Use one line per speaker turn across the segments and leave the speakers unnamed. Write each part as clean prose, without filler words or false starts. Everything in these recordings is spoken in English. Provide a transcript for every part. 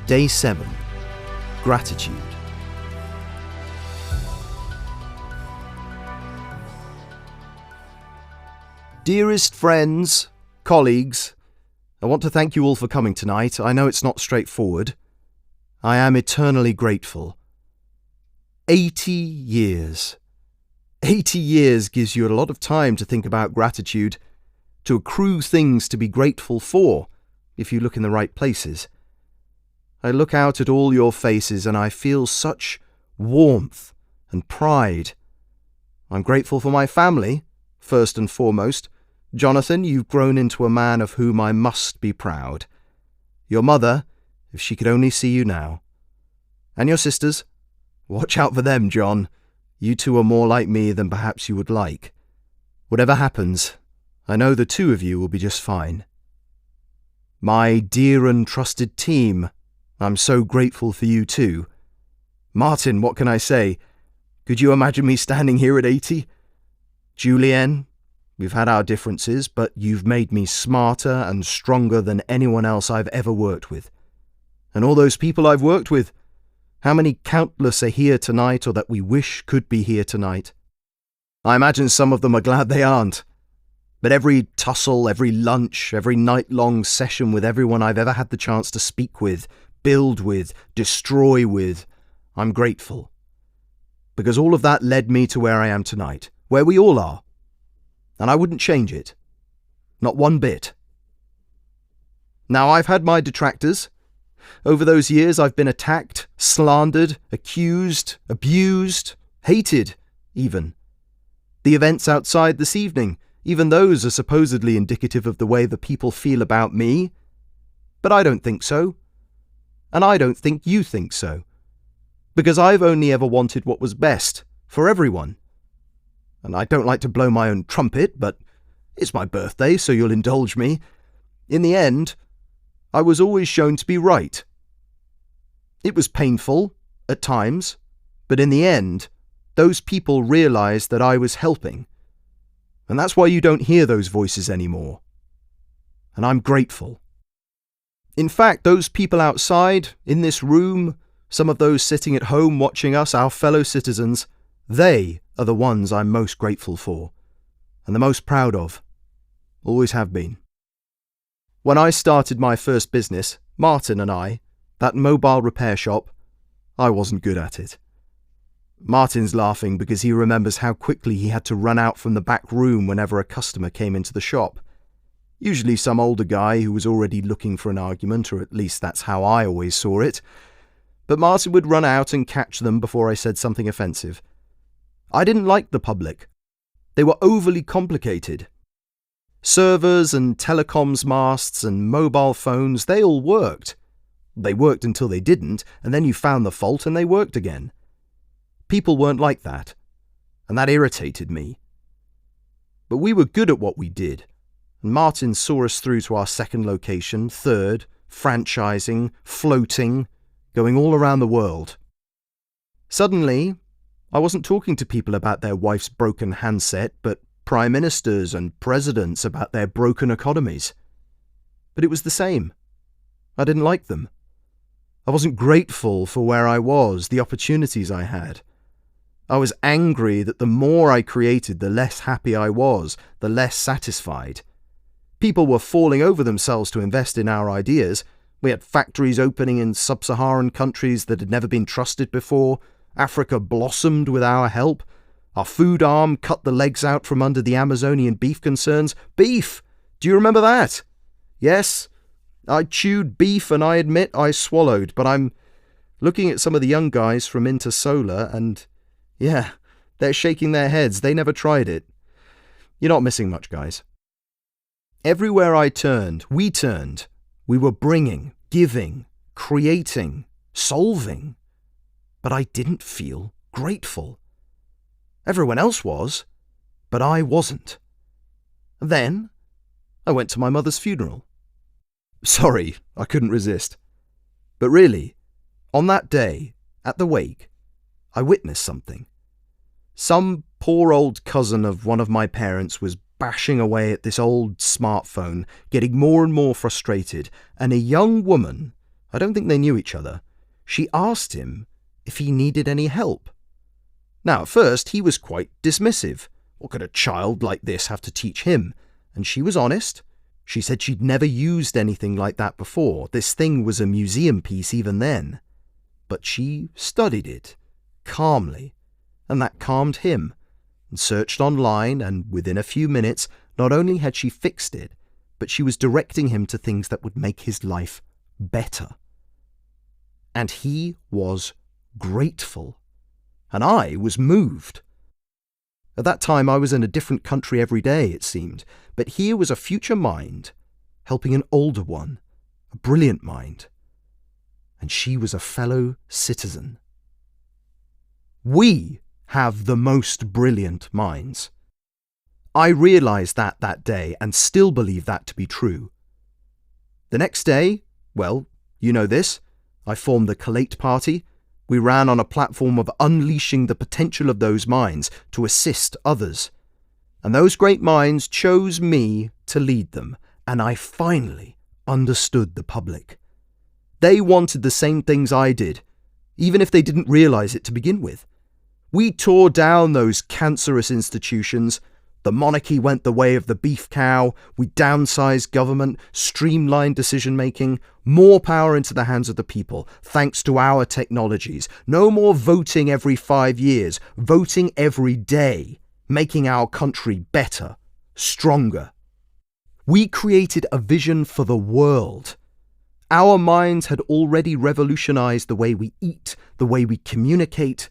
Day 7. Gratitude. Dearest friends, colleagues, I want to thank you all for coming tonight. I know it's not straightforward. I am eternally grateful. 80 years. 80 years gives you a lot of time to think about gratitude, to accrue things to be grateful for, if you look in the right places. I look out at all your faces and I feel such warmth and pride. I'm grateful for my family, first and foremost. Jonathan, you've grown into a man of whom I must be proud. Your mother, if she could only see you now. And your sisters. Watch out for them, John. You two are more like me than perhaps you would like. Whatever happens, I know the two of you will be just fine. My dear and trusted team, I'm so grateful for you too. Martin, what can I say? Could you imagine me standing here at 80? Julienne, we've had our differences, but you've made me smarter and stronger than anyone else I've ever worked with. And all those people I've worked with, how many countless are here tonight or that we wish could be here tonight? I imagine some of them are glad they aren't. But every tussle, every lunch, every night-long session with everyone I've ever had the chance to speak with, build with, destroy with, I'm grateful. Because all of that led me to where I am tonight, where we all are. And I wouldn't change it. Not one bit. Now, I've had my detractors. Over those years, I've been attacked, slandered, accused, abused, hated, even. The events outside this evening, even those are supposedly indicative of the way the people feel about me. But I don't think so. And I don't think you think so. Because I've only ever wanted what was best for everyone. And I don't like to blow my own trumpet, but it's my birthday, so you'll indulge me. In the end, I was always shown to be right. It was painful, at times, but in the end, those people realized that I was helping. And that's why you don't hear those voices anymore. And I'm grateful. In fact, those people outside, in this room, some of those sitting at home watching us, our fellow citizens, they are the ones I'm most grateful for, and the most proud of. Always have been. When I started my first business, Martin and I, that mobile repair shop, I wasn't good at it. Martin's laughing because he remembers how quickly he had to run out from the back room whenever a customer came into the shop. Usually some older guy who was already looking for an argument, or at least that's how I always saw it. But Martin would run out and catch them before I said something offensive. I didn't like the public. They were overly complicated. Servers and telecoms masts and mobile phones, they all worked. They worked until they didn't, and then you found the fault and they worked again. People weren't like that, and that irritated me. But we were good at what we did, and Martin saw us through to our second location, third, franchising, floating, going all around the world. Suddenly, I wasn't talking to people about their wife's broken handset, but prime ministers and presidents about their broken economies. But it was the same. I didn't like them. I wasn't grateful for where I was, the opportunities I had. I was angry that the more I created, the less happy I was, the less satisfied. People were falling over themselves to invest in our ideas. We had factories opening in sub-Saharan countries that had never been trusted before. Africa blossomed with our help. Our food arm cut the legs out from under the Amazonian beef concerns. Beef! Do you remember that? Yes, I chewed beef and I admit I swallowed, but I'm looking at some of the young guys from Intersolar and, yeah, they're shaking their heads. They never tried it. You're not missing much, guys. Everywhere I turned, we were bringing, giving, creating, solving. But I didn't feel grateful. Everyone else was, but I wasn't. Then I went to my mother's funeral. Sorry, I couldn't resist. But really, on that day, at the wake, I witnessed something. Some poor old cousin of one of my parents was bashing away at this old smartphone, getting more and more frustrated, and a young woman, I don't think they knew each other. She asked him if he needed any help. Now, at first, he was quite dismissive. What could a child like this have to teach him? And she was honest. She said she'd never used anything like that before. This thing was a museum piece even then. But she studied it, calmly, and that calmed him, and searched online, and within a few minutes, not only had she fixed it, but she was directing him to things that would make his life better. And he was grateful, and I was moved. At that time, I was in a different country every day, it seemed, but here was a future mind helping an older one, a brilliant mind. And she was a fellow citizen. We have the most brilliant minds. I realized that day and still believe that to be true. The next day, well, you know this, I formed the Collate Party. We ran on a platform of unleashing the potential of those minds to assist others. And those great minds chose me to lead them, and I finally understood the public. They wanted the same things I did, even if they didn't realize it to begin with. We tore down those cancerous institutions. The monarchy went the way of the beef cow. We downsized government, streamlined decision-making, more power into the hands of the people, thanks to our technologies. No more voting every 5 years, voting every day, making our country better, stronger. We created a vision for the world. Our minds had already revolutionized the way we eat, the way we communicate.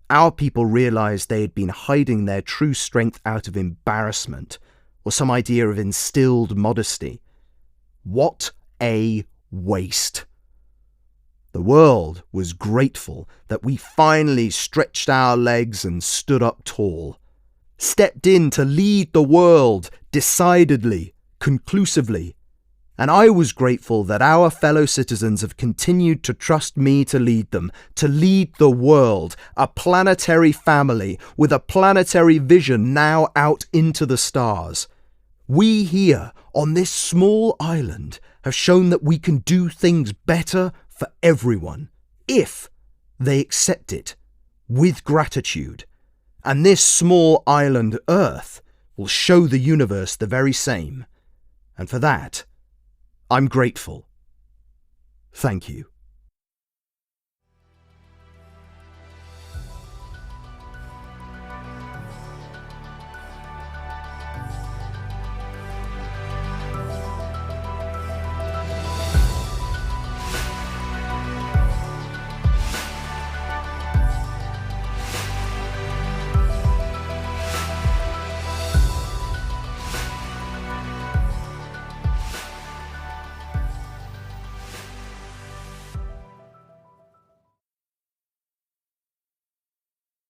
Our people realized they had been hiding their true strength out of embarrassment or some idea of instilled modesty. What a waste! The world was grateful that we finally stretched our legs and stood up tall, stepped in to lead the world decidedly, conclusively. And I was grateful that our fellow citizens have continued to trust me to lead them, to lead the world, a planetary family with a planetary vision now out into the stars. We here on this small island have shown that we can do things better for everyone, if they accept it with gratitude. And this small island Earth will show the universe the very same. And for that, I'm grateful. Thank you.